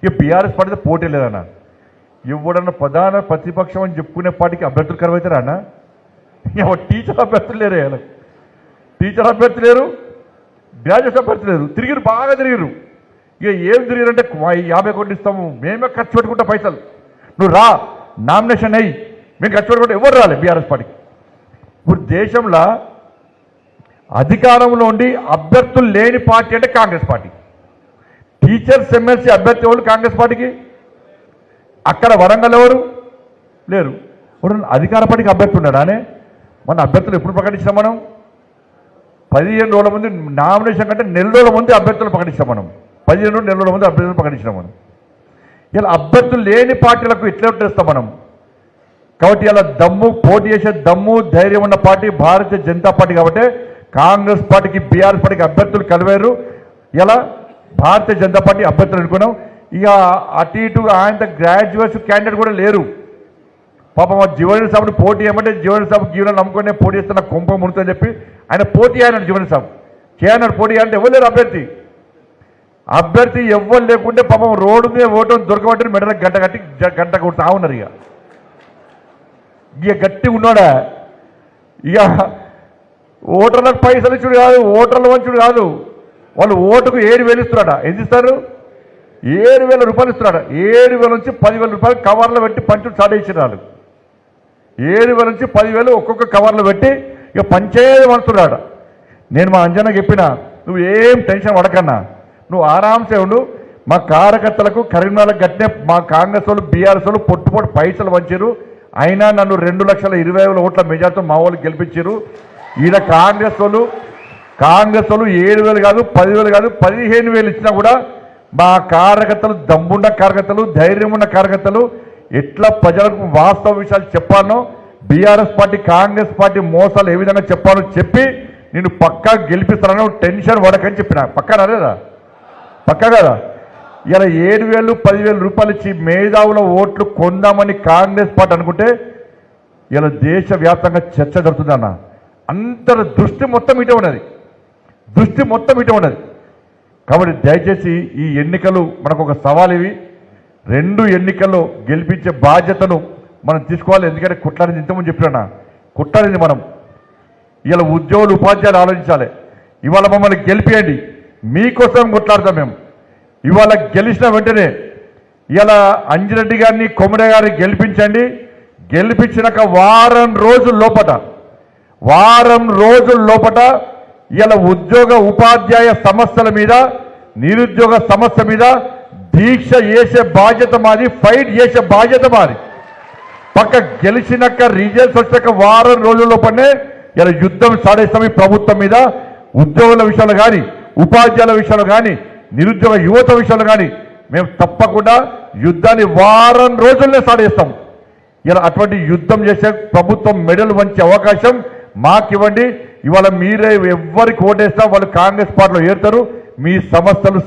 ఇక BRS party పోటీ లేదన్న. ఎవడన్నా ప్రధాన ప్రతిపక్షం అని చెప్పుకునే పార్టీకి అభ్యర్థులు కరువైతారా అన్న? టీచర్ అభ్యర్థులు లేరు, వాళ్ళకి టీచర్ అభ్యర్థులు లేరు, గ్రాడ్యుయేట్ అభ్యర్థులు లేరు. తిరిగిరు, బాగా తిరిగిరు. ఇక ఏం తిరిగిరంటే 50 కోట్లు ఇస్తాము, మేమే ఖర్చు పెట్టుకుంటా పైసలు, నువ్వు రా నామినేషన్ అయ్యి మేము ఖర్చు పెట్టుకుంటే ఎవరు రాలే బీఆర్ఎస్ పార్టీకి. ఇప్పుడు దేశంలో అధికారంలో ఉండి అభ్యర్థులు లేని పార్టీ అంటే కాంగ్రెస్ పార్టీ. టీచర్స్ ఎమ్మెల్సీ అభ్యర్థి ఎవరు కాంగ్రెస్ పార్టీకి? అక్కడ వరంగల్ ఎవరు లేరు. ఇప్పుడు అధికార పార్టీకి అభ్యర్థి ఉన్నాడానే? మన అభ్యర్థులు ఎప్పుడు ప్రకటిస్తాం మనం? 15 రోజుల ముందు నామినేషన్ కంటే నెల రోజుల ముందు అభ్యర్థులు ప్రకటిస్తాం మనం. 15 నెల రోజుల ముందు అభ్యర్థులు ప్రకటిస్తాం మనం. ఇలా అభ్యర్థులు లేని పార్టీలకు ఎట్లా చేస్తాం మనం? కాబట్టి ఇలా దమ్ము పోటీ చేసే దమ్ము ధైర్యం ఉన్న పార్టీ భారతీయ జనతా పార్టీ. కాబట్టి కాంగ్రెస్ పార్టీకి బీఆర్ఎస్ పార్టీకి అభ్యర్థులు కలివారు. ఇలా భారతీయ జనతా పార్టీ అభ్యర్థులు అనుకున్నాం. ఇక అటు ఇటు ఆయన గ్రాడ్యుయేట్స్ క్యాండిడేట్ కూడా లేరు. పాపం జీవన్ సాబ్ని పోటీ ఏమంటే జీవన్ సాబ్ జీవనం నమ్ముకునే పోటీ చేస్తున్న కొంప మునుతుందని చెప్పి ఆయన పోటీ అయినాడు. జీవన్ సాబ్ చేయన్నాడు పోటీ అంటే ఎవరు లేరు అభ్యర్థి ఎవ్వరు లేకుంటే పాపం రోడ్డు మీద ఓటు దొరకబట్టి మెడలకు గంట కొడుతా ఉన్నారు. ఇక గట్టి ఉన్నాడా? ఇక ఓటర్లకు పైసలు ఇచ్చుడు కాదు, ఓటర్ల వంచుడు కాదు, వాళ్ళు ఓటుకు 7,000 ఇస్తున్నాడా? ఎంత ఇస్తారు? 7,000 రూపాయలు ఇస్తున్నాడు. 7,000 నుంచి 10,000 రూపాయలు కవర్లో పెట్టి పంచుడు స్టార్ట్ చేసిన వాళ్ళు. 7,000 నుంచి 10,000 ఒక్కొక్క కవర్లో పెట్టి ఇక పంచేది అంటున్నాడు. నేను మా అంజనా చెప్పిన, నువ్వు ఏం టెన్షన్ పడకన్నా, నువ్వు ఆరాంసే ఉండు. మా కార్యకర్తలకు కరీంనగర్లకు గట్టినే మా కాంగ్రెస్ వాళ్ళు బీఆర్ఎస్ వాళ్ళు పొట్టు పైసలు వంచారు. అయినా నన్ను 2,20,000 ఓట్ల మెజార్టీతో మా వాళ్ళు గెలిపించారు. ఈయన కాంగ్రెస్ వాళ్ళు 7,000 కాదు, 10,000 కాదు, 15,000 ఇచ్చినా కూడా మా కార్యకర్తలు దమ్మున్న కార్యకర్తలు, ధైర్యం ఉన్న కార్యకర్తలు ఎట్లా ప్రజలకు వాస్తవ విషయాలు చెప్పానో, బీఆర్ఎస్ పార్టీ కాంగ్రెస్ పార్టీ మోసాలు ఏ విధంగా చెప్పానో చెప్పి నేను పక్కా గెలిపిస్తానని టెన్షన్ పడకని చెప్పిన. పక్కా రాలేదా? పక్కా కదా? ఇలా 7,000 10,000 రూపాయలు ఇచ్చి మేధావుల ఓట్లు కొందామని కాంగ్రెస్ పార్టీ అనుకుంటే ఇలా దేశవ్యాప్తంగా చర్చ జరుగుతుందన్న. అందరి దృష్టి మొత్తం ఇటే ఉన్నది, కాబట్టి దయచేసి ఈ ఎన్నికలు మనకు ఒక సవాల్. ఇవి 2 ఎన్నికల్లో గెలిపించే బాధ్యతను మనం తీసుకోవాలి. ఎందుకంటే కుట్లాడింది ఇంతకుముందు చెప్పినా, కుట్లాడింది మనం. ఇలా ఉద్యోగులు ఉపాధ్యాయులు ఆలోచించాలి. ఇవాళ మమ్మల్ని గెలిపియండి, మీకోసం కొట్లాడతాం మేము. ఇవాళ గెలిచిన వెంటనే ఇలా అంజిరెడ్డి గారిని కొమరే గారిని గెలిపించండి. గెలిపించినాక వారం రోజుల లోపట ఇలా ఉద్యోగ ఉపాధ్యాయ సమస్యల మీద, నిరుద్యోగ సమస్య మీద దీక్ష చేసే బాధ్యత మాది, ఫైట్ చేసే బాధ్యత మాది. పక్క గెలిచినాక రిజల్ట్స్ వచ్చాక వారం రోజుల లోపలనే ఇలా యుద్ధం సాడేస్తాం ఈ ప్రభుత్వం మీద. ఉద్యోగుల విషయాలు కానీ, ఉపాధ్యాయుల విషయాలు కానీ, నిరుద్యోగ యువత విషయాలు కానీ మేము తప్పకుండా యుద్ధాన్ని వారం రోజుల్నే సాడేస్తాం. ఇలా అటువంటి యుద్ధం చేసే ప్రభుత్వం మెడలు వంచే అవకాశం మాకివ్వండి. ఇవాళ మీరే ఎవరికి ఓటేస్తా వాళ్ళు కాంగ్రెస్ పార్టీలో ఏరుతారు. మీ సమస్యలు